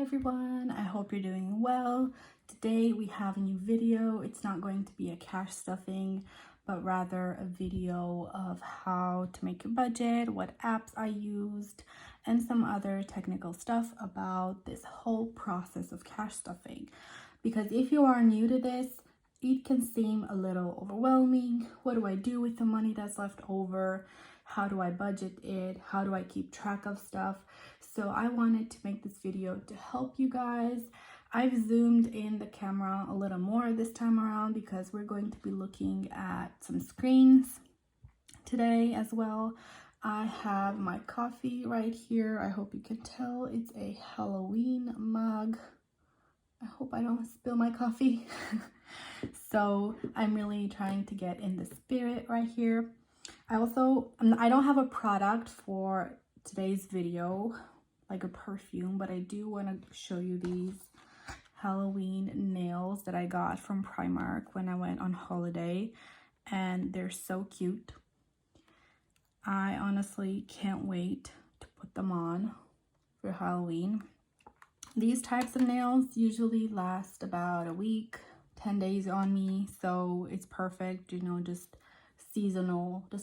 everyone, I hope you're doing well. Today we have a new video. It's not going to be a cash stuffing, but rather a video of how to make your budget, what apps I used, and some other technical stuff about this whole process of cash stuffing. Because if you are new to this, it can seem a little overwhelming. What do I do with the money that's left over? How do I budget it? How do I keep track of stuff? So I wanted to make this video to help you guys. I've zoomed in the camera a little more this time around because we're going to be looking at some screens today as well. I have my coffee right here. I hope you can tell it's a Halloween mug. I hope I don't spill my coffee. So I'm really trying to get in the spirit right here. I don't have a product for today's video, like a perfume, but I do want to show you these Halloween nails that I got from Primark when I went on holiday, and they're so cute. I honestly can't wait to put them on for Halloween. These types of nails usually last about a week, 10 days on me, so it's perfect, you know, just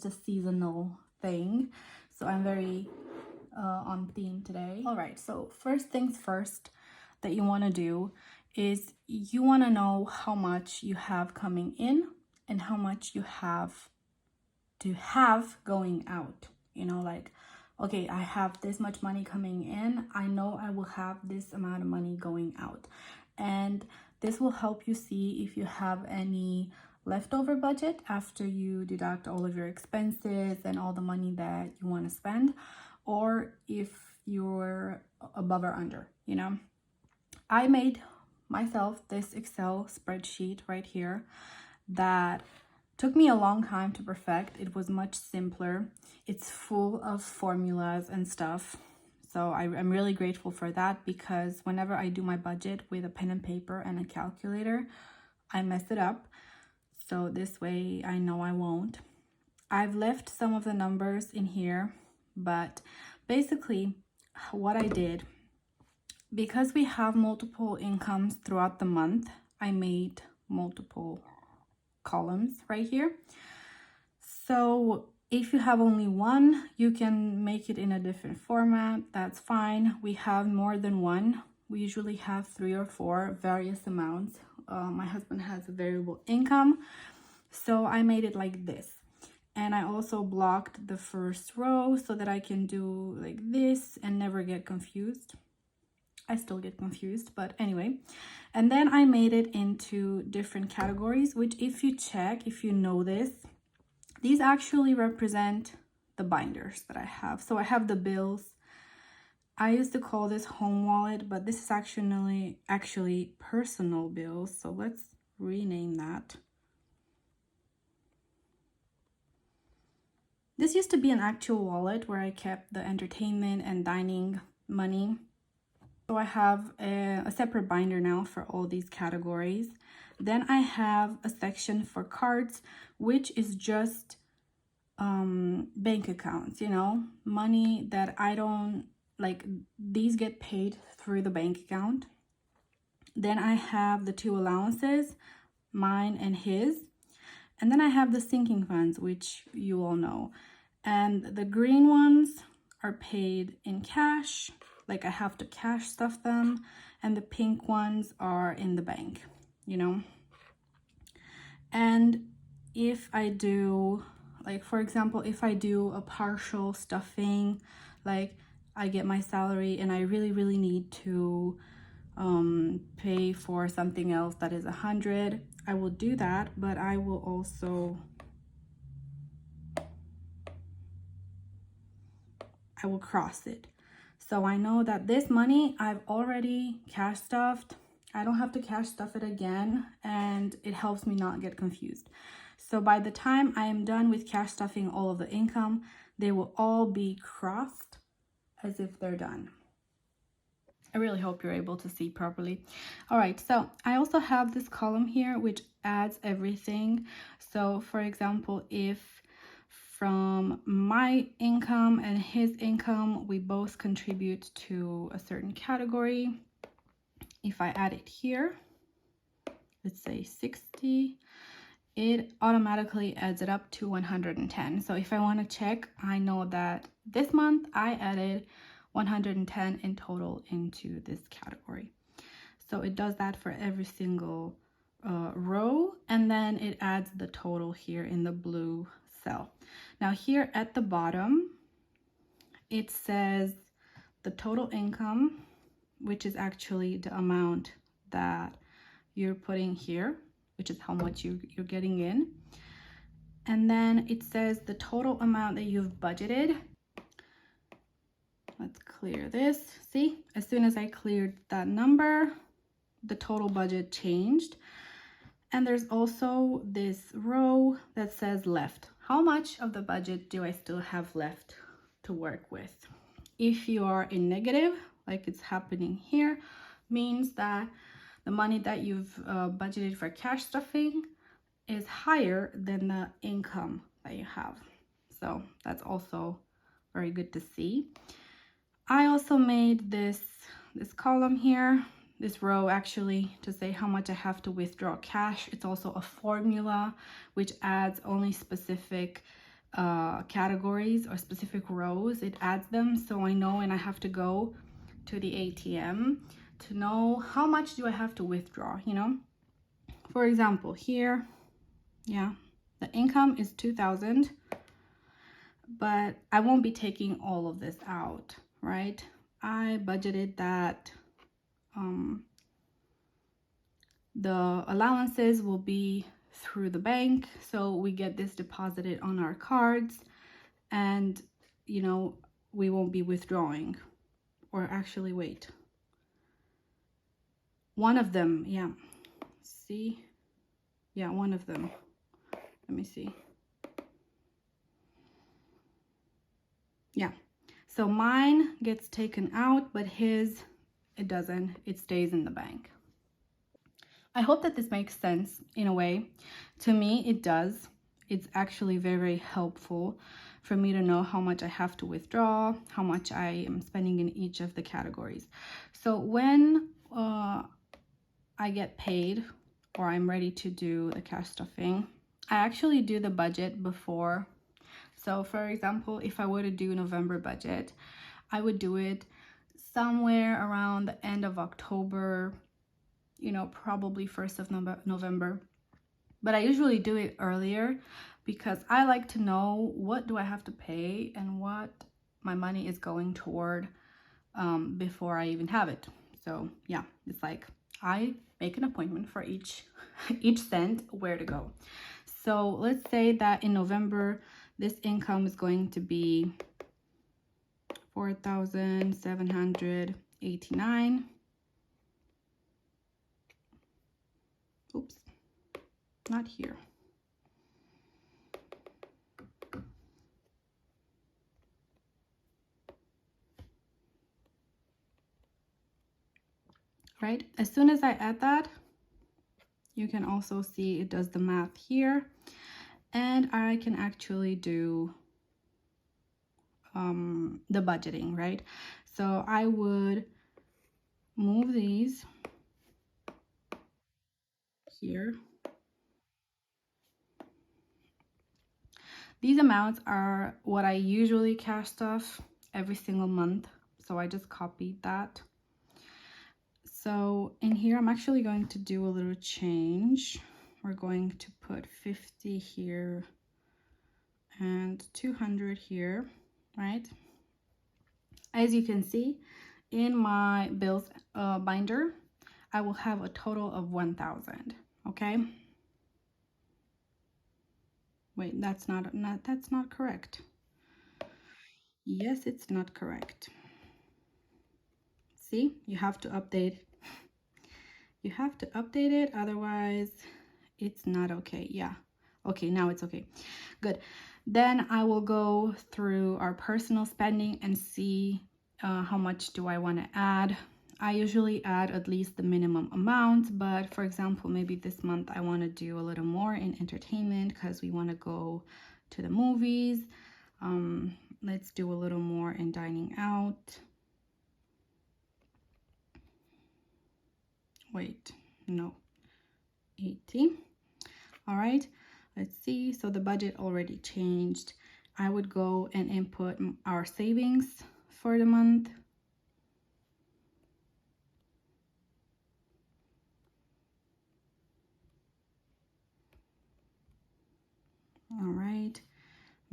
a seasonal thing. So I'm very on theme today. All right, so first things first that you want to do is you want to know how much you have coming in and how much you have to have going out. You know, like, okay, I have this much money coming in, I know I will have this amount of money going out, and this will help you see if you have any leftover budget after you deduct all of your expenses and all the money that you want to spend, or if you're above or under, you know. I made myself this Excel spreadsheet right here that took me a long time to perfect. It was much simpler. It's full of formulas and stuff. So I'm really grateful for that, because whenever I do my budget with a pen and paper and a calculator, I mess it up. So this way I know I won't. I've left some of the numbers in here, but basically what I did, because we have multiple incomes throughout the month, I made multiple columns right here. So if you have only one, you can make it in a different format. That's fine. We have more than one. We usually have 3 or 4 various amounts. My husband has a variable income, so I made it like this. And I also blocked the first row so that I can do like this and never get confused. I still get confused, but anyway. And then I made it into different categories, which if you check, if you know this, these actually represent the binders that I have. So I have the bills. I used to call this home wallet, but this is actually personal bills. So let's rename that. This used to be an actual wallet where I kept the entertainment and dining money. So I have a separate binder now for all these categories. Then I have a section for cards, which is just bank accounts, you know, money that I don't, like, these get paid through the bank account. Then I have the 2 allowances, mine and his. And then I have the sinking funds, which you all know. And the green ones are paid in cash, like I have to cash stuff them. And the pink ones are in the bank, you know. And if I do, like, for example, if I do a partial stuffing, like I get my salary and I really need to pay for something else that is 100, I will do that, but I will also cross it. So I know that this money I've already cash stuffed. I don't have to cash stuff it again, and it helps me not get confused. So by the time I am done with cash stuffing all of the income, they will all be crossed as if they're done. I really hope you're able to see properly. All right, so I also have this column here which adds everything. So for example, if from my income and his income, we both contribute to a certain category, if I add it here, let's say 60, it automatically adds it up to 110. So if I want to check, I know that this month I added 110 in total into this category. So it does that for every single row, and then it adds the total here in the blue cell. Now here at the bottom, it says the total income, which is actually the amount that you're putting here, which is how much you're getting in. And then it says the total amount that you've budgeted. Let's clear this. See, as soon as I cleared that number, the total budget changed. And there's also this row that says left. How much of the budget do I still have left to work with? If you are in negative, like it's happening here, means that the money that you've budgeted for cash stuffing is higher than the income that you have. So that's also very good to see. I also made this column here, this row actually, to say how much I have to withdraw cash. It's also a formula which adds only specific categories or specific rows. It adds them, so I know when I have to go to the ATM to know how much do I have to withdraw, you know. For example, here, yeah, the income is 2,000, but I won't be taking all of this out, right? I budgeted that the allowances will be through the bank, so we get this deposited on our cards, and you know, we won't be withdrawing. Or actually, wait, one of them, yeah, see, yeah, one of them, let me see, yeah, so mine gets taken out, but his, it doesn't, it stays in the bank. I hope that this makes sense in a way. To me, it does. It's actually very, very helpful for me to know how much I have to withdraw, how much I am spending in each of the categories. So when I get paid or I'm ready to do the cash stuffing, I actually do the budget before. So for example, if I were to do November budget, I would do it somewhere around the end of October, you know, probably 1st of November. But I usually do it earlier because I like to know what do I have to pay and what my money is going toward before I even have it. So yeah, it's like I make an appointment for each cent where to go. So let's say that in November, this income is going to be 4,789. Oops, not here. Right, as soon as I add that, you can also see it does the math here, and I can actually do the budgeting, right? So I would move these here. These amounts are what I usually cash stuff every single month, so I just copied that. So in here, I'm actually going to do a little change. We're going to put 50 here and 200 here, right? As you can see, in my bills binder, I will have a total of 1,000, okay? Wait, that's not correct. Yes, it's not correct. See, you have to update. You have to update it, otherwise it's not okay. Yeah, okay, now it's okay. Good. Then I will go through our personal spending and see how much do I want to add. I usually add at least the minimum amount, but for example, maybe this month I want to do a little more in entertainment because we want to go to the movies. Let's do a little more in dining out. wait, no, 80. All right, let's see. So the budget already changed. I would go and input our savings for the month. All right,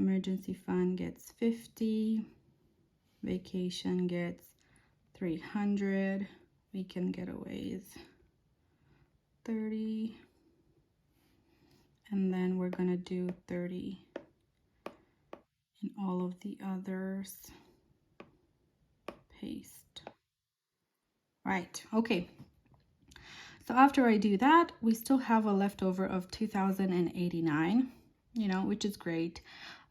emergency fund gets 50, vacation gets 300, weekend getaways 30, and then we're gonna do 30 in all of the others. Paste. Right, okay. So after I do that, we still have a leftover of 2,089, you know, which is great.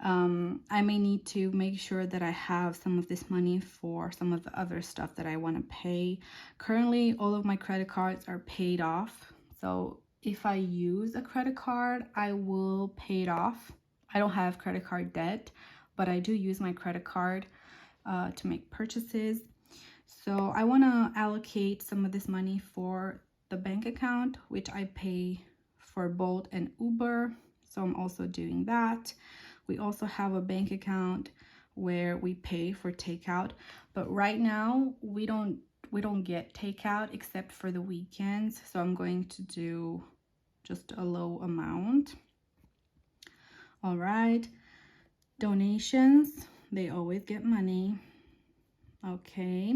I may need to make sure that I have some of this money for some of the other stuff that I want to pay. Currently, all of my credit cards are paid off. So if I use a credit card, I will pay it off. I don't have credit card debt, but I do use my credit card to make purchases. So I want to allocate some of this money for the bank account, which I pay for Bolt and Uber. So I'm also doing that. We also have a bank account where we pay for takeout, but right now we don't get takeout except for the weekends. So I'm going to do just a low amount. All right, donations, they always get money. Okay.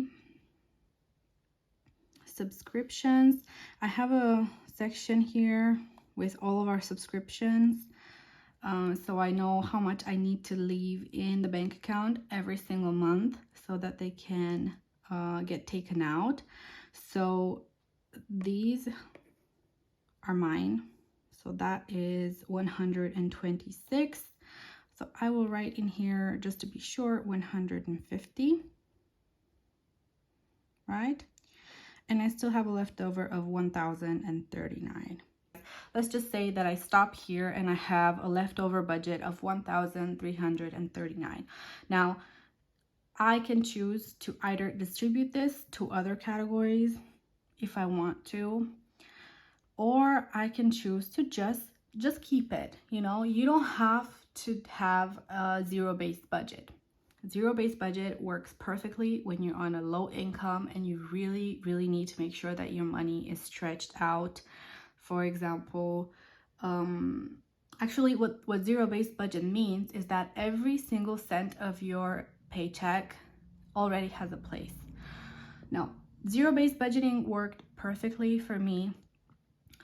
Subscriptions, I have a section here with all of our subscriptions, so I know how much I need to leave in the bank account every single month so that they can get taken out. So these are mine, so that is 126. So I will write in here, just to be sure, 150, right? And I still have a leftover of 1,039. Let's just say that I stop here and I have a leftover budget of 1,339. Now, I can choose to either distribute this to other categories if I want to, or I can choose to just keep it. You know, you don't have to have a zero-based budget. Zero-based budget works perfectly when you're on a low income and you really need to make sure that your money is stretched out. For example, actually what zero-based budget means is that every single cent of your paycheck already has a place. Now, zero-based budgeting worked perfectly for me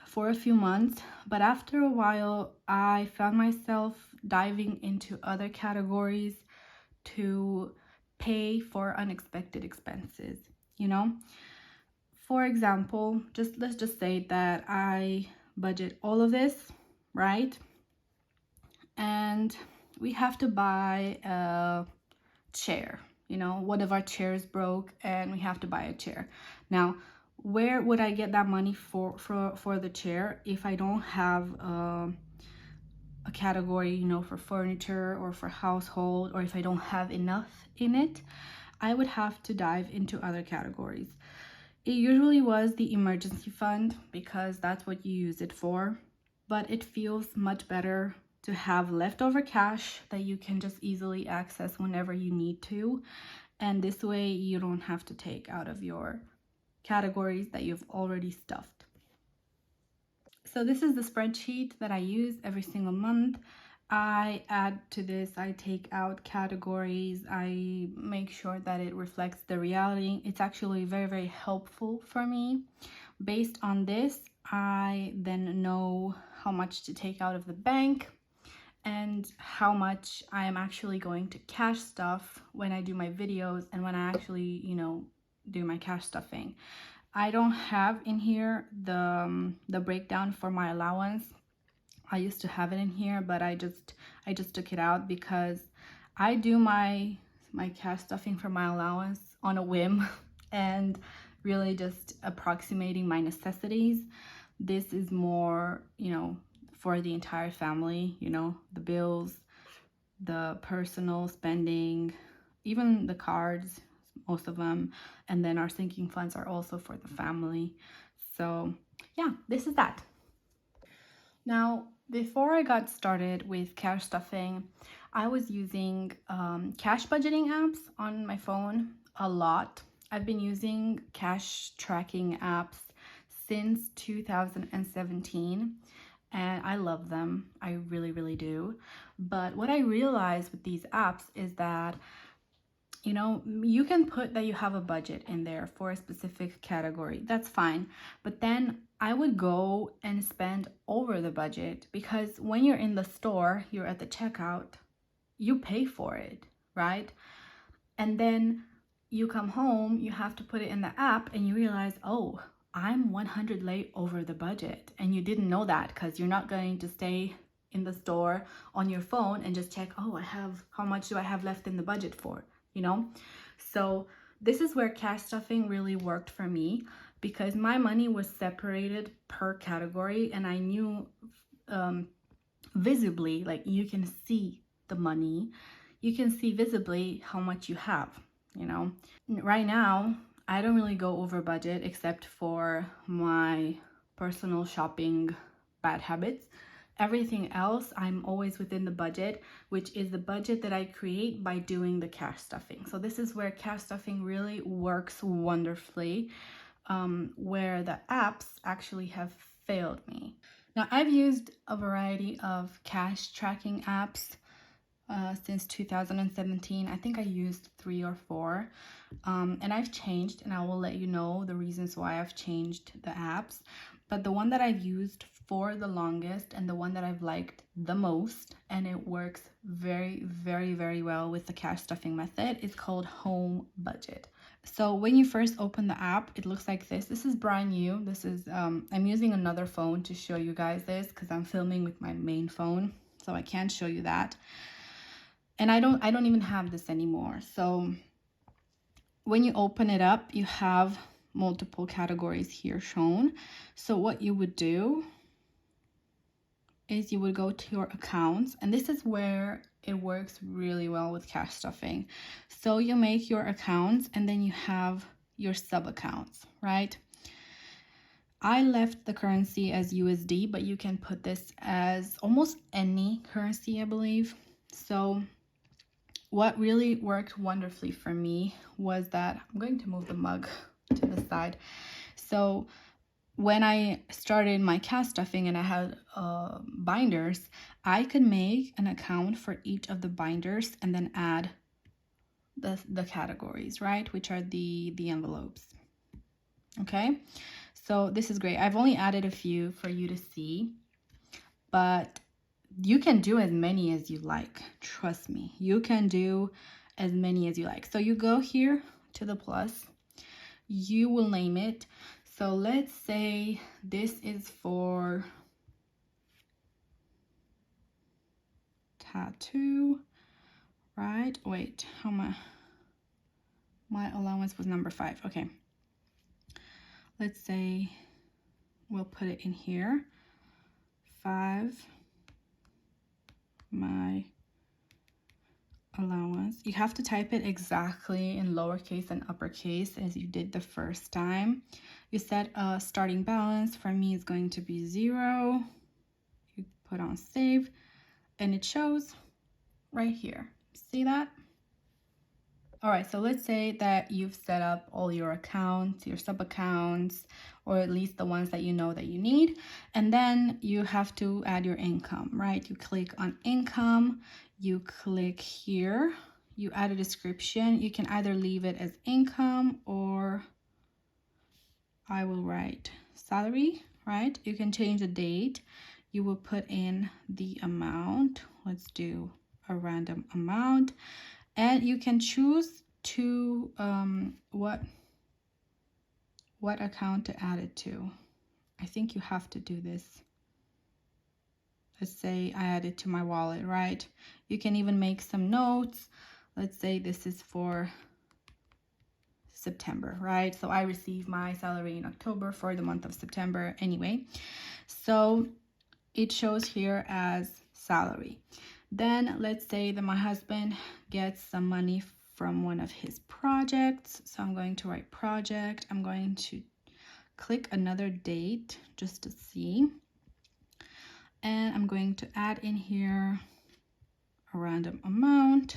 for a few months, but after a while I found myself diving into other categories to pay for unexpected expenses, you know. For example, let's just say that I budget all of this, right? And we have to buy a chair, you know, one of our chairs broke and we have to buy a chair. Now, where would I get that money for the chair if I don't have a category, you know, for furniture or for household, or if I don't have enough in it? I would have to dive into other categories. It usually was the emergency fund because that's what you use it for, but it feels much better to have leftover cash that you can just easily access whenever you need to, and this way you don't have to take out of your categories that you've already stuffed. So this is the spreadsheet that I use every single month. I add to this, I take out categories, I make sure that it reflects the reality. It's actually very helpful for me. Based on this, I then know how much to take out of the bank and how much I am actually going to cash stuff when I do my videos and when I actually, you know, do my cash stuffing. I don't have in here the breakdown for my allowance. I used to have it in here, but I just took it out because I do my cash stuffing for my allowance on a whim and really just approximating my necessities. This is more, you know, for the entire family, you know, the bills, the personal spending, even the cards, most of them. And then our sinking funds are also for the family. So yeah, this is that. Now, before I got started with cash stuffing, I was using cash budgeting apps on my phone a lot. I've been using cash tracking apps since 2017 and I love them. I really, really do. But what I realized with these apps is that you can put that you have a budget in there for a specific category. That's fine. But then I would go and spend over the budget because when you're in the store, you're at the checkout, you pay for it, right? And then you come home, you have to put it in the app and you realize, oh, I'm 100 late over the budget. And you didn't know that because you're not going to stay in the store on your phone and just check, oh, how much do I have left in the budget for? So this is where cash stuffing really worked for me because my money was separated per category and I knew visibly, like you can see the money, you can see visibly how much you have. Right now I don't really go over budget except for my personal shopping bad habits. Everything else, I'm always within the budget, which is the budget that I create by doing the cash stuffing. So this is where cash stuffing really works wonderfully, where the apps actually have failed me. Now, I've used a variety of cash tracking apps since 2017. I think I used 3 or 4, and I've changed, and I will let you know the reasons why I've changed the apps. But the one that I've used for the longest and the one that I've liked the most, and it works very, very, very well with the cash stuffing method, is called HomeBudget. So when you first open the app, it looks like this. This is brand new. This is I'm using another phone to show you guys this because I'm filming with my main phone, so I can't show you that. And I don't even have this anymore. So when you open it up, you have multiple categories here shown. So what you would do is you would go to your accounts, and this is where it works really well with cash stuffing. So you make your accounts and then you have your sub accounts, right? I left the currency as USD, but you can put this as almost any currency, I believe. So what really worked wonderfully for me was that I'm going to move the mug to the side. So when I started my cash stuffing and I had binders, I could make an account for each of the binders and then add the categories, right? Which are the envelopes. Okay, so this is great. I've only added a few for you to see, but you can do as many as you like. Trust me, you can do as many as you like. So you go here to the plus, you will name it. So let's say this is for tattoo, right? Wait, how my allowance was number 5. Okay, let's say we'll put it in here. 5, my allowance. You have to type it exactly in lowercase and uppercase as you did the first time. You set a starting balance. For me, it's going to be 0. You put on save, and it shows right here. See that? All right, so let's say that you've set up all your accounts, your sub accounts, or at least the ones that you know that you need. And then you have to add your income, right? You click on income, you click here, you add a description. You can either leave it as income or I will write salary, right? You can change the date. You will put in the amount. Let's do a random amount. And you can choose to what account to add it to. I think you have to do this. Let's say I add it to my wallet, right? You can even make some notes. Let's say this is for September, right? So I receive my salary in October for the month of September anyway. So it shows here as salary. Then let's say that my husband gets some money from one of his projects. So I'm going to write project. I'm going to click another date just to see. And I'm going to add in here a random amount.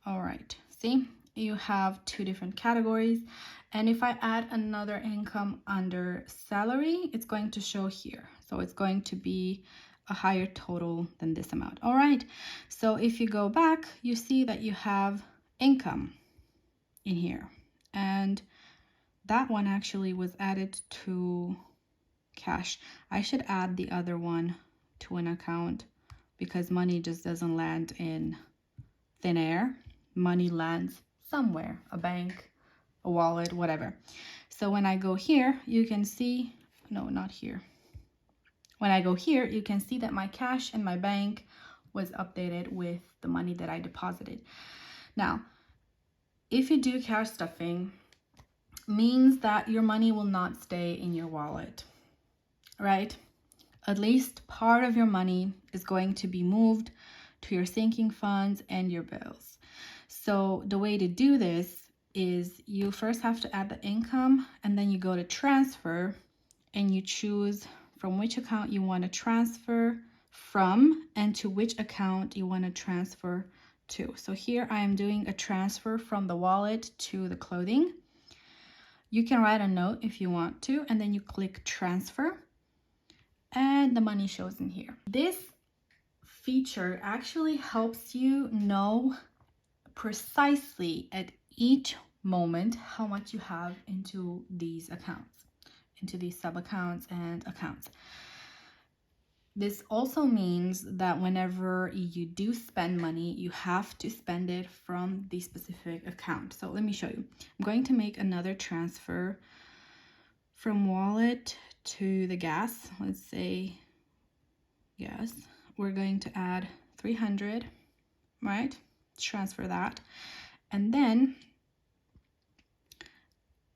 All right, see, you have two different categories. And if I add another income under salary, it's going to show here. So it's going to be a higher total than this amount. All right, so if you go back, you see that you have income in here. And that one actually was added to cash. I should add the other one to an account because money just doesn't land in thin air. Money lands somewhere, a bank, a wallet, whatever. So when I go here, you can see, no, not here. When I go here, you can see that my cash in my bank was updated with the money that I deposited. Now, if you do cash stuffing, means that your money will not stay in your wallet, right? At least part of your money is going to be moved to your sinking funds and your bills. So the way to do this is you first have to add the income, and then you go to transfer and you choose from which account you want to transfer from and to which account you want to transfer to. So here I am doing a transfer from the wallet to the clothing. You can write a note if you want to, and then you click transfer and the money shows in here. This feature actually helps you know precisely at each moment how much you have into these accounts, into these sub accounts and accounts. This also means that whenever you do spend money, you have to spend it from the specific account. So let me show you. I'm going to make another transfer from wallet to the gas. Let's say gas. We're going to add 300, right? Transfer that. And then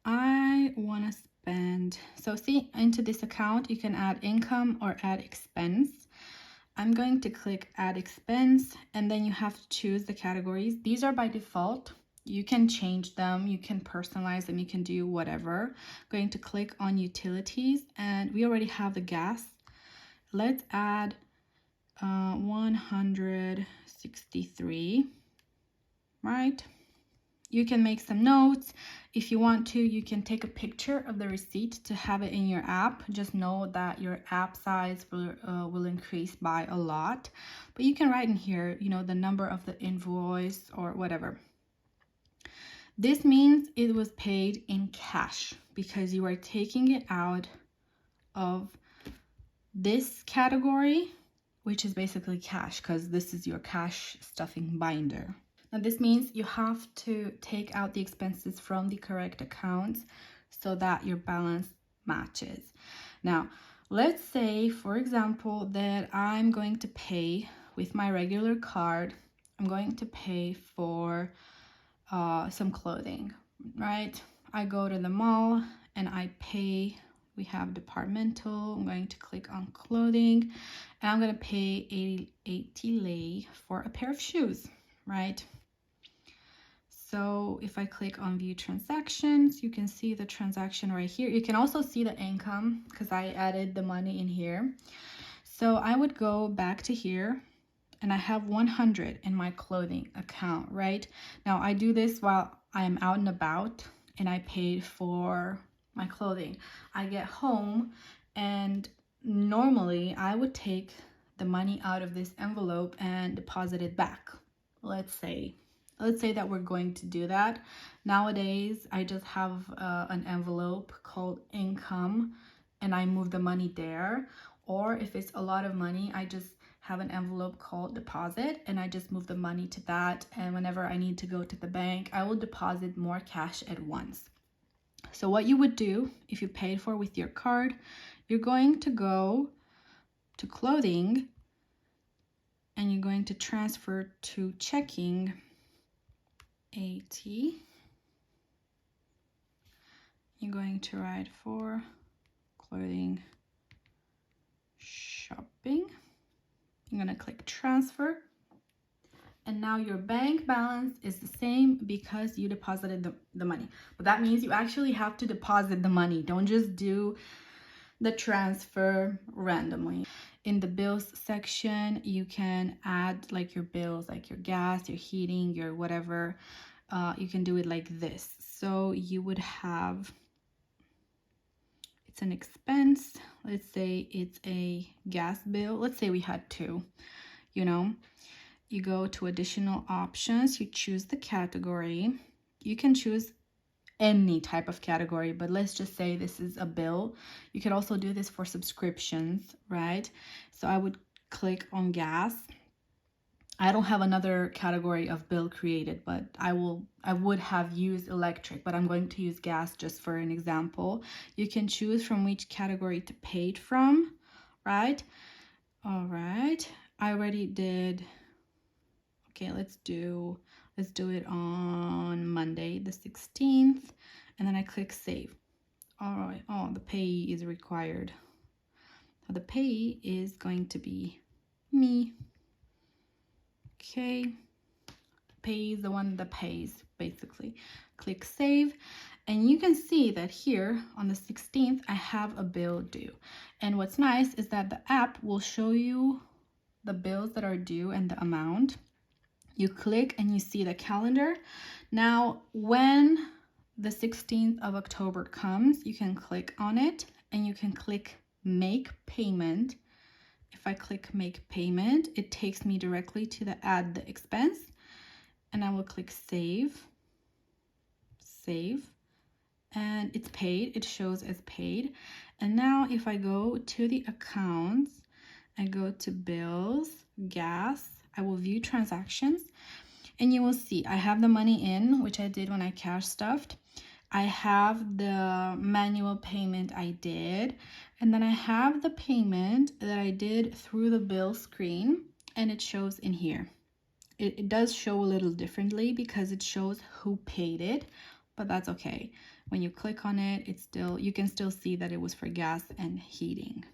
I want to spend, so see, into this account, you can add income or add expense. I'm going to click add expense, and then you have to choose the categories. These are by default. You can change them, you can personalize them, you can do whatever. I'm going to click on utilities, and we already have the gas. Let's add 163, right? You can make some notes. If you want to, you can take a picture of the receipt to have it in your app. Just know that your app size will increase by a lot. But you can write in here, you know, the number of the invoice or whatever. This means it was paid in cash because you are taking it out of this category, which is basically cash, because this is your cash stuffing binder. Now this means you have to take out the expenses from the correct accounts so that your balance matches. Now, let's say, for example, that I'm going to pay with my regular card. I'm going to pay for some clothing, right? I go to the mall and I pay. We have departmental. I'm going to click on clothing and I'm going to pay 80 lei for a pair of shoes, right? So if I click on view transactions, you can see the transaction right here. You can also see the income because I added the money in here. So I would go back to here and I have 100 in my clothing account, right? Now I do this while I'm out and about and I paid for my clothing. I get home and normally I would take the money out of this envelope and deposit it back. Let's say that we're going to do that. Nowadays, I just have an envelope called income and I move the money there. Or if it's a lot of money, I just have an envelope called deposit and I just move the money to that. And whenever I need to go to the bank, I will deposit more cash at once. So what you would do if you paid for with your card, you're going to go to clothing and you're going to transfer to checking 80. You're going to write for clothing shopping. I'm going to click transfer. and now your bank balance is the same because you deposited the money. But that means you actually have to deposit the money. Don't just do the transfer randomly. In the bills section, you can add like your bills, like your gas, your heating, your whatever. You can do it like this. So you would have, it's an expense. Let's say it's a gas bill. Let's say we had two, you know. You go to additional options, you choose the category. You can choose any type of category, but let's just say this is a bill. You could also do this for subscriptions, right? So I would click on gas. I don't have another category of bill created, but I would have used electric, but I'm going to use gas just for an example. You can choose from which category to pay it from, right? All right, I already did. Okay, let's do it on Monday the 16th, and then I click save. All right, oh, the payee is required. So the payee is going to be me. Okay, payee is the one that pays, basically. Click save, and you can see that here on the 16th, I have a bill due. And what's nice is that the app will show you the bills that are due and the amount. You click and you see the calendar. Now, when the 16th of October comes, you can click on it and you can click make payment. If I click make payment, it takes me directly to the add the expense, and I will click save, and it's paid. It shows as paid. And now if I go to the accounts, I go to bills, gas, I will view transactions, and you will see I have the money in, which I did when I cash stuffed. I have the manual payment I did, and then I have the payment that I did through the bill screen, and it shows in here. It does show a little differently because it shows who paid it, but that's okay. When you click on it, it's still, you can still see that it was for gas and heating.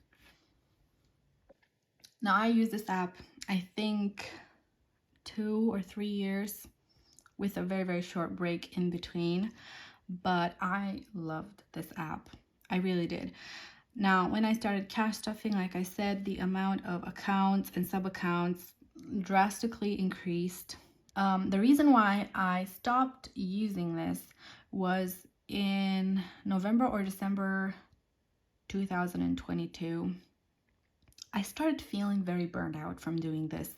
Now I use this app, I think 2 or 3 years with a very, very short break in between, but I loved this app. I really did. Now, when I started cash stuffing, like I said, the amount of accounts and sub-accounts drastically increased. The reason why I stopped using this was in November or December 2022. I started feeling very burned out from doing this.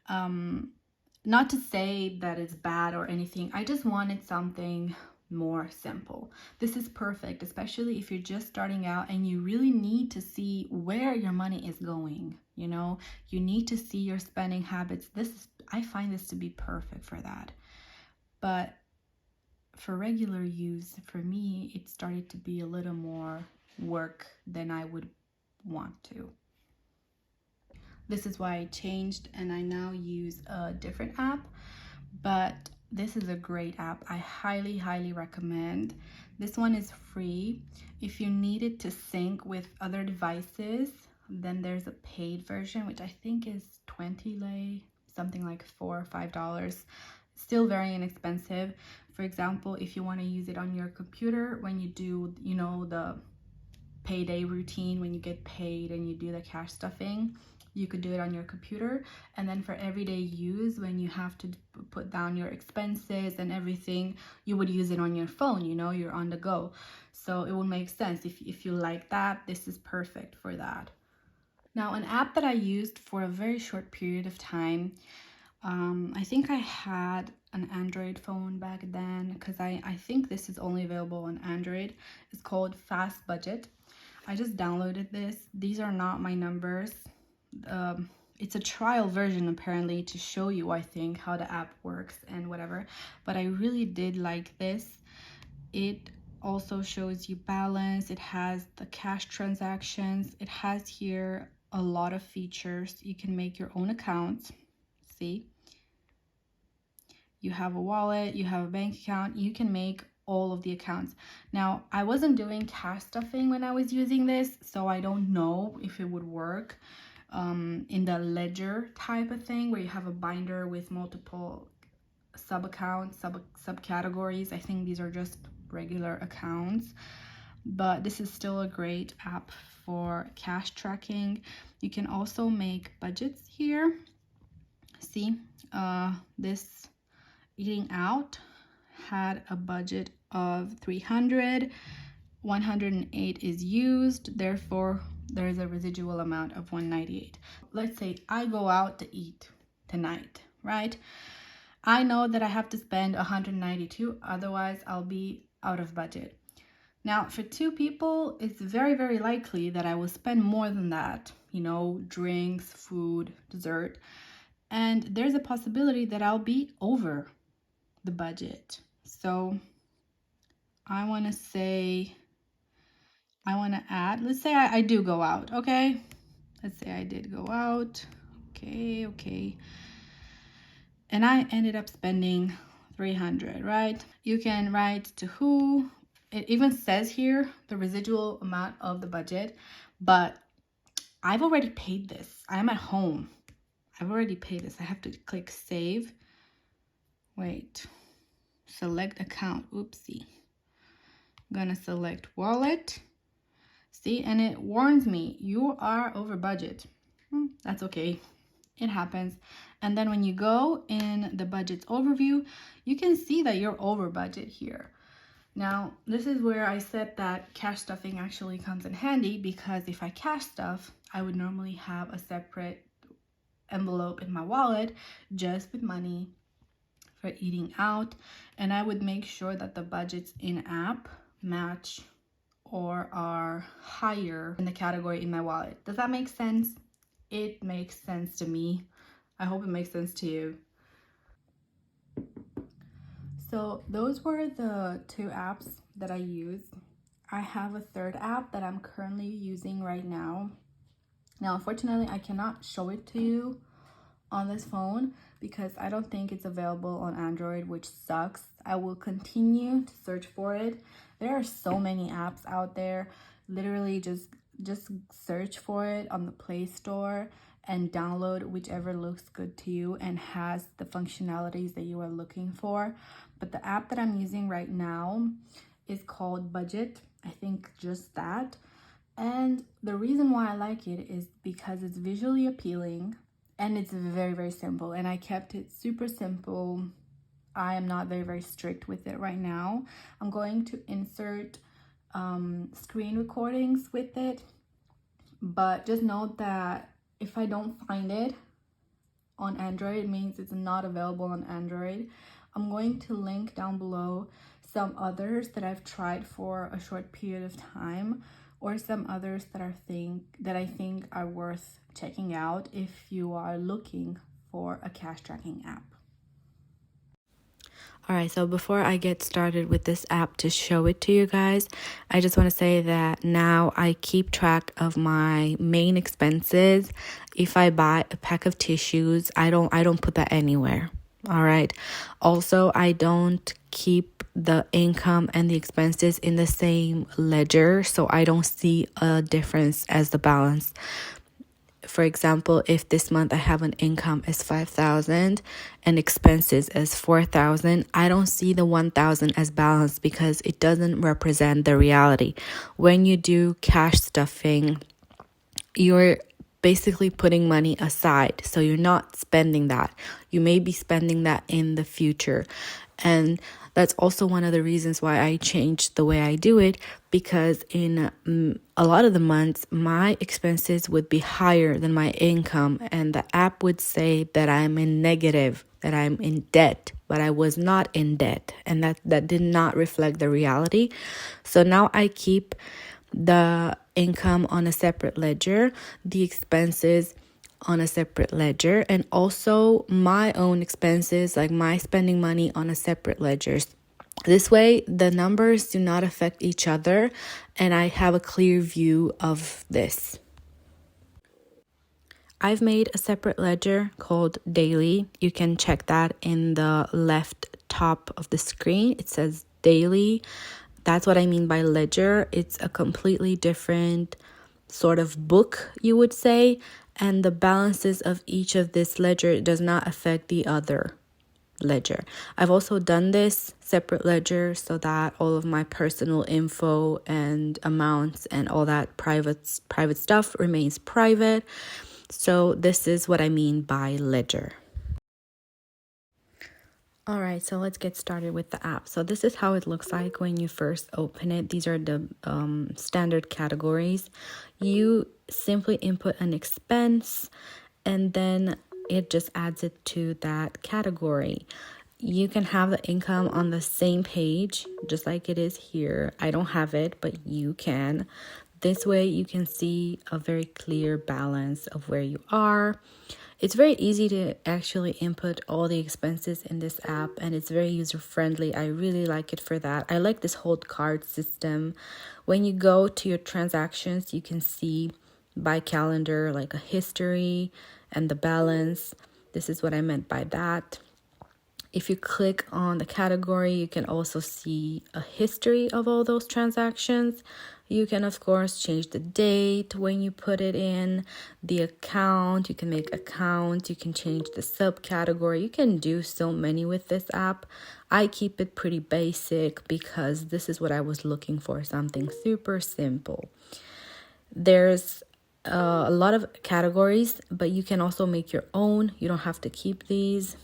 Not to say that it's bad or anything. I just wanted something more simple. This is perfect, especially if you're just starting out and you really need to see where your money is going. You know, you need to see your spending habits. I find this to be perfect for that. But for regular use, for me, it started to be a little more work than I would want to. This is why I changed and I now use a different app, but this is a great app. I highly, highly recommend. This one is free. If you need it to sync with other devices, then there's a paid version, which I think is 20 lei, something like $4 or $5. Still very inexpensive. For example, if you want to use it on your computer when you do, you know, the payday routine, when you get paid and you do the cash stuffing, you could do it on your computer. And then for everyday use, when you have to put down your expenses and everything, you would use it on your phone, you know, you're on the go. So it will make sense. If you like that, this is perfect for that. Now, an app that I used for a very short period of time, I think I had an Android phone back then, because I think this is only available on Android. It's called HomeBudget. I just downloaded this. These are not my numbers. It's a trial version apparently to show you, I think, how the app works and whatever, but I really did like this. It also shows you balance. It has the cash transactions. It has here a lot of features. You can make your own accounts. See, you have a wallet, you have a bank account, you can make all of the accounts. Now, I wasn't doing cash stuffing when I was using this, so I don't know if it would work. in the ledger type of thing where you have a binder with multiple sub-accounts, subcategories. I think these are just regular accounts, but this is still a great app for cash tracking. You can also make budgets here. See, this eating out had a budget of 300, 108 is used, therefore there's a residual amount of 198. Let's say I go out to eat tonight, right? I know that I have to spend 192, otherwise I'll be out of budget. Now, for two people, it's very, very likely that I will spend more than that, you know, drinks, food, dessert, and there's a possibility that I'll be over the budget. So I want to add, let's say I do go out, okay? Let's say I did go out, okay. And I ended up spending 300, right? You can write to who. It even says here the residual amount of the budget, but I've already paid this. I'm at home. I've already paid this. I have to click save. Wait, select account. Oopsie. I'm gonna select wallet. See, and it warns me, you are over budget. That's okay. It happens. And then when you go in the budget overview, you can see that you're over budget here. Now, this is where I said that cash stuffing actually comes in handy, because if I cash stuff, I would normally have a separate envelope in my wallet just with money for eating out, and I would make sure that the budgets in app match or are higher in the category in my wallet. Does that make sense? It makes sense to me. I hope it makes sense to you. So those were the two apps that I used. I have a third app that I'm currently using right now. Now, unfortunately, I cannot show it to you on this phone because I don't think it's available on Android, which sucks. I will continue to search for it. There are so many apps out there. Literally just search for it on the Play Store and download whichever looks good to you and has the functionalities that you are looking for. But the app that I'm using right now is called Budget. I think just that. And the reason why I like it is because it's visually appealing and it's very, very simple. And I kept it super simple. I am not very, very strict with it right now. I'm going to insert screen recordings with it. But just note that if I don't find it on Android, it means it's not available on Android. I'm going to link down below some others that I've tried for a short period of time, or some others that I think are worth checking out if you are looking for a cash tracking app. All right, so before I get started with this app to show it to you guys, I just want to say that now I keep track of my main expenses. If I buy a pack of tissues, I don't put that anywhere. All right. Also, I don't keep the income and the expenses in the same ledger, so I don't see a difference as the balance. For example, if this month I have an income as 5,000 and expenses as 4,000, I don't see the 1,000 as balanced because it doesn't represent the reality. When you do cash stuffing, you're basically putting money aside. So you're not spending that. You may be spending that in the future. And that's also one of the reasons why I changed the way I do it, because in a lot of the months, my expenses would be higher than my income. And the app would say that I'm in negative, that I'm in debt, but I was not in debt. And that did not reflect the reality. So now I keep the income on a separate ledger, the expenses on a separate ledger, and also my own expenses, like my spending money, on a separate ledger. This way, the numbers do not affect each other, and I have a clear view of this. I've made a separate ledger called Daily. You can check that in the left top of the screen. It says Daily. That's what I mean by ledger. It's a completely different sort of book, you would say, and the balances of each of this ledger does not affect the other ledger. I've also done this separate ledger so that all of my personal info and amounts and all that private stuff remains private. So this is what I mean by ledger. All right, so let's get started with the app. So this is how it looks like when you first open it. These are the standard categories. You simply input an expense and then it just adds it to that category. You can have the income on the same page, just like it is here. I don't have it, but you can. This way you can see a very clear balance of where you are. It's very easy to actually input all the expenses in this app, and it's very user-friendly. I really like it for that. I like this whole card system. When you go to your transactions, you can see by calendar, like a history and the balance. This is what I meant by that. If you click on the category, you can also see a history of all those transactions. You can, of course, change the date when you put it in, the account. You can make accounts. You can change the subcategory. You can do so many with this app. I keep it pretty basic because this is what I was looking for, something super simple. There's a lot of categories, but you can also make your own. You don't have to keep these.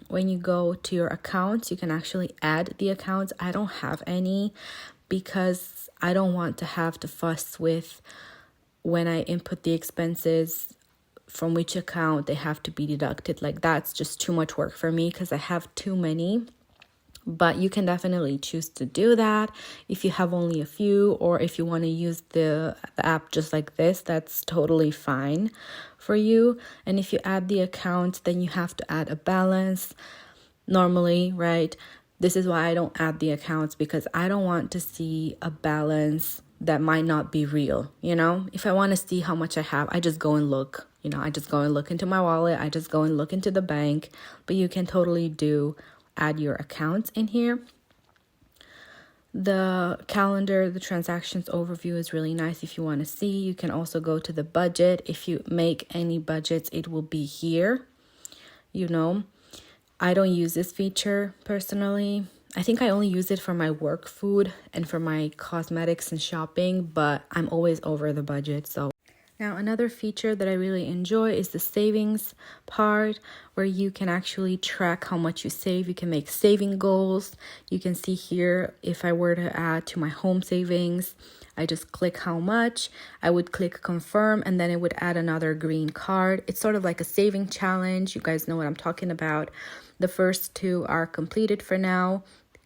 When you go to your accounts, you can actually add the accounts. I don't have any because I don't want to have to fuss with when I input the expenses from which account they have to be deducted. Like, that's just too much work for me because I have too many. But you can definitely choose to do that if you have only a few, or if you want to use the app just like this, that's totally fine for you. And if you add the account, then you have to add a balance normally, right? This is why I don't add the accounts, because I don't want to see a balance that might not be real. If I want to see how much I have, I just go and look. I just go and look into my wallet. I just go and look into the bank. But you can totally add your accounts in here. The calendar, the transactions overview is really nice if you want to see. You can also go to the budget. If you make any budgets, it will be here. I don't use this feature personally. I think I only use it for my work food and for my cosmetics and shopping, but I'm always over the budget. So now, another feature that I really enjoy is the savings part, where you can actually track how much you save. You can make saving goals. You can see here, if I were to add to my home savings, I just click how much. I would click confirm, and then it would add another green card. It's sort of like a saving challenge. You guys know what I'm talking about. The first two are completed for now.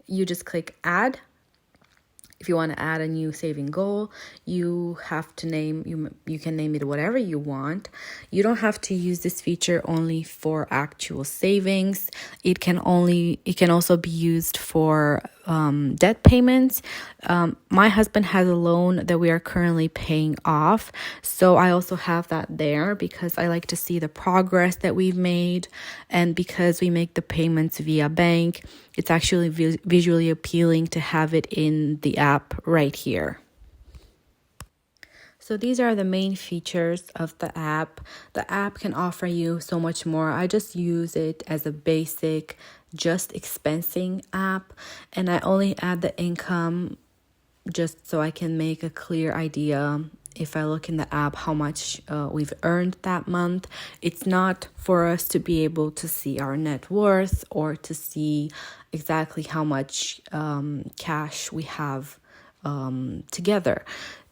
You just click add. If you want to add a new saving goal, you have to you can name it whatever you want. You don't have to use this feature only for actual savings. It can also be used for debt payments. My husband has a loan that we are currently paying off, so I also have that there because I like to see the progress that we've made, and because we make the payments via bank, it's actually visually appealing to have it in the app right here. So these are the main features of the app. The app can offer you so much more. I just use it as a basic just expensing app, and I only add the income just so I can make a clear idea. If I look in the app how much we've earned that month, it's not for us to be able to see our net worth or to see exactly how much cash we have together.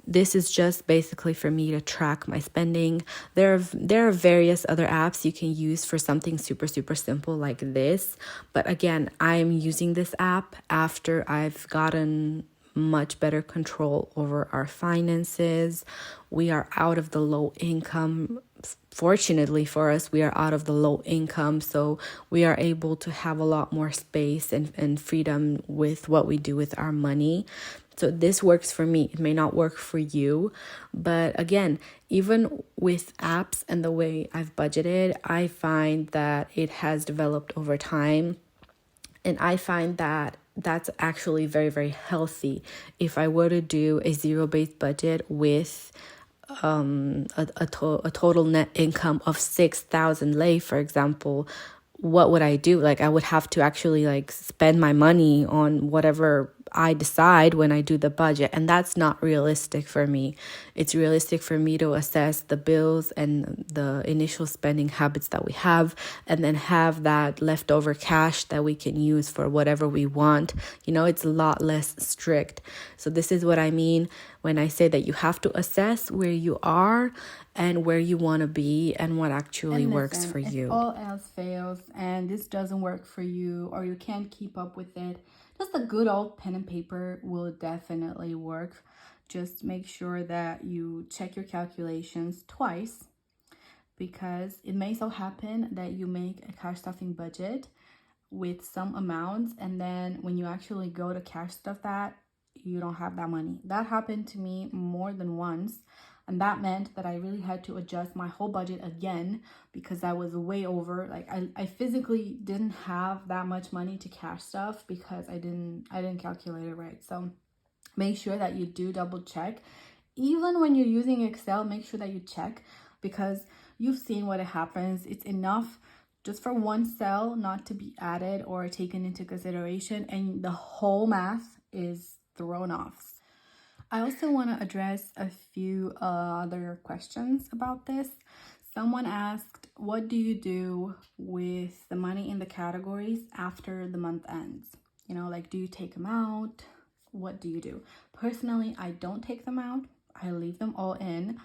This is just basically for me to track my spending. There are various other apps you can use for something super, super simple like this. But again, I'm using this app after I've gotten much better control over our finances. We are out of the low income. Fortunately for us, we are out of the low income, so we are able to have a lot more space and freedom with what we do with our money. So this works for me. It may not work for you, but again, even with apps and the way I've budgeted, I find that it has developed over time, and I find that that's actually very, very healthy. If I were to do a zero-based budget with a total net income of 6,000 lei, for example, what would I do? Like, I would have to actually like spend my money on whatever I decide when I do the budget. And that's not realistic for me. It's realistic for me to assess the bills and the initial spending habits that we have, and then have that leftover cash that we can use for whatever we want. It's a lot less strict. So this is what I mean when I say that you have to assess where you are and where you want to be and what actually works for you. If all else fails and this doesn't work for you, or you can't keep up with it, just a good old pen and paper will definitely work. Just make sure that you check your calculations twice, because it may so happen that you make a cash stuffing budget with some amounts, and then when you actually go to cash stuff that, you don't have that money. That happened to me more than once, and that meant that I really had to adjust my whole budget again, because I was way over. Like, I physically didn't have that much money to cash stuff because I didn't calculate it right. So make sure that you do double check. Even when you're using Excel, make sure that you check, because you've seen what happens. It's enough just for one cell not to be added or taken into consideration, and the whole math is thrown off. I also want to address a few other questions about this. Someone asked, what do you do with the money in the categories after the month ends? Like, do you take them out? What do you do? Personally, I don't take them out. I leave them all in.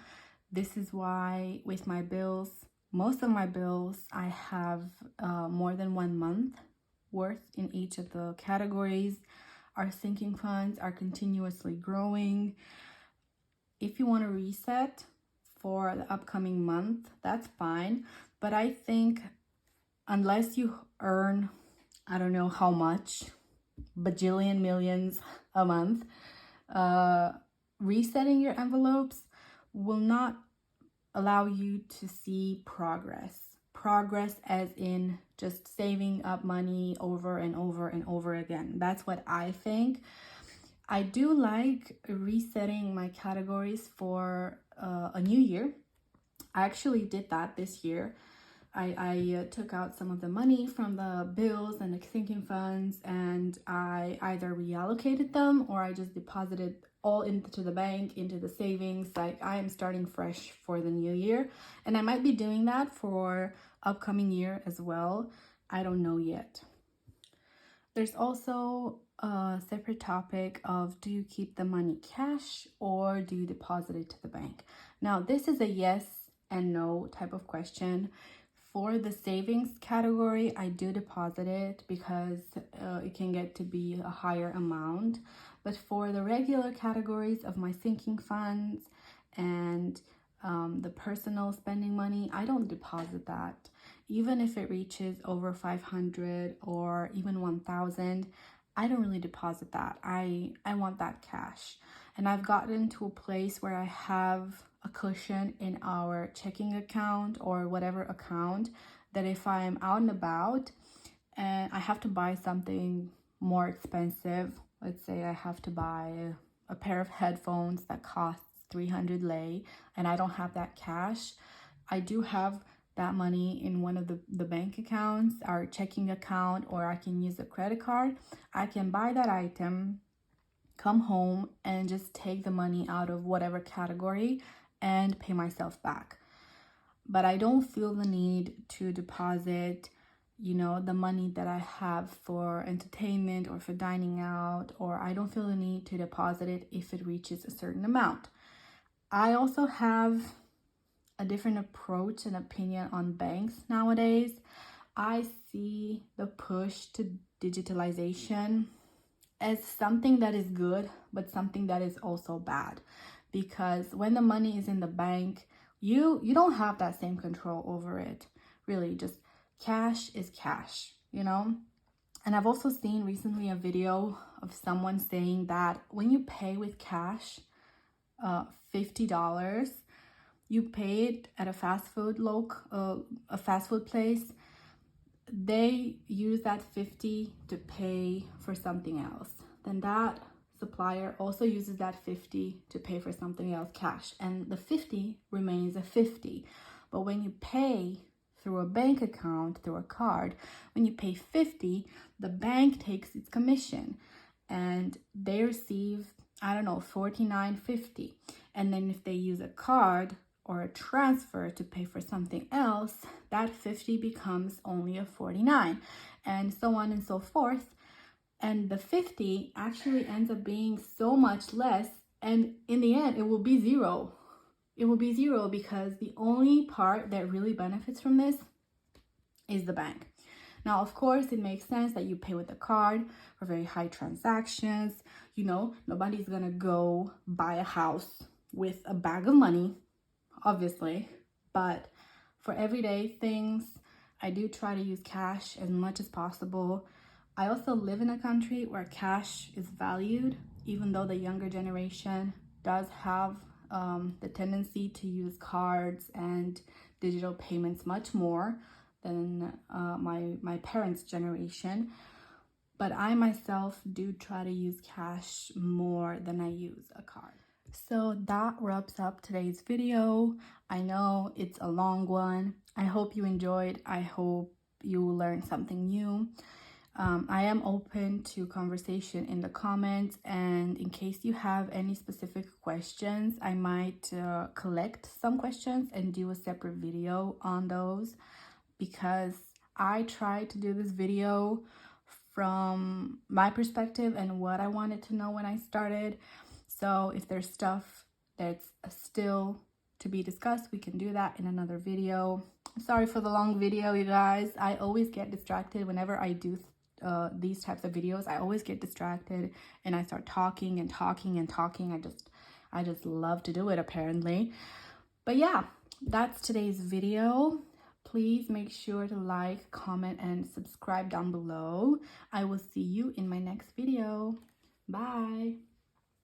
This is why with my bills, most of my bills, I have more than 1 month worth in each of the categories. Our sinking funds are continuously growing. If you want to reset for the upcoming month, that's fine. But I think unless you earn, I don't know how much, bajillion millions a month, resetting your envelopes will not allow you to see progress as in just saving up money over and over and over again. That's what I think. I do like resetting my categories for a new year. I actually did that this year. I took out some of the money from the bills and the sinking funds, and I either reallocated them or I just deposited all into the bank, into the savings. Like, I am starting fresh for the new year, and I might be doing that for upcoming year as well. I don't know yet. There's also a separate topic of, do you keep the money cash or do you deposit it to the bank? Now, this is a yes and no type of question. For the savings category, I do deposit it because it can get to be a higher amount. But for the regular categories of my sinking funds and the personal spending money, I don't deposit that. Even if it reaches over 500 or even 1,000, I don't really deposit that. I want that cash. And I've gotten to a place where I have a cushion in our checking account or whatever account, that if I'm out and about and I have to buy something more expensive, let's say I have to buy a pair of headphones that costs 300 lei and I don't have that cash, I do have that money in one of the bank accounts, our checking account, or I can use a credit card. I can buy that item, come home, and just take the money out of whatever category and pay myself back. But I don't feel the need to deposit, the money that I have for entertainment or for dining out, or I don't feel the need to deposit it if it reaches a certain amount. I also have a different approach and opinion on banks nowadays. I see the push to digitalization as something that is good, but something that is also bad. Because when the money is in the bank, you don't have that same control over it. Really, just cash is cash, And I've also seen recently a video of someone saying that when you pay with cash, $50, you pay it at a fast food place, they use that 50 to pay for something else. Then that supplier also uses that 50 to pay for something else cash, and the 50 remains a 50. But when you pay through a bank account, through a card, when you pay 50, the bank takes its commission and they receive, I don't know, $49.50. And then if they use a card or a transfer to pay for something else, that 50 becomes only a 49, and so on and so forth. And the 50 actually ends up being so much less, and in the end it will be zero. It will be zero because the only part that really benefits from this is the bank. Now, of course, it makes sense that you pay with a card for very high transactions. You know, nobody's gonna go buy a house with a bag of money, obviously, but for everyday things, I do try to use cash as much as possible. I also live in a country where cash is valued, even though the younger generation does have the tendency to use cards and digital payments much more than my parents' generation. But I myself do try to use cash more than I use a card. So that wraps up today's video. I know it's a long one. I hope you enjoyed. I hope you learned something new. I am open to conversation in the comments, and in case you have any specific questions, I might collect some questions and do a separate video on those, because I tried to do this video from my perspective and what I wanted to know when I started. So if there's stuff that's still to be discussed, we can do that in another video. Sorry for the long video, you guys. I always get distracted whenever I do these types of videos. I always get distracted and I start talking and talking and talking. I just love to do it, apparently. But yeah, that's today's video. Please make sure to like, comment, and subscribe down below. I will see you in my next video. Bye.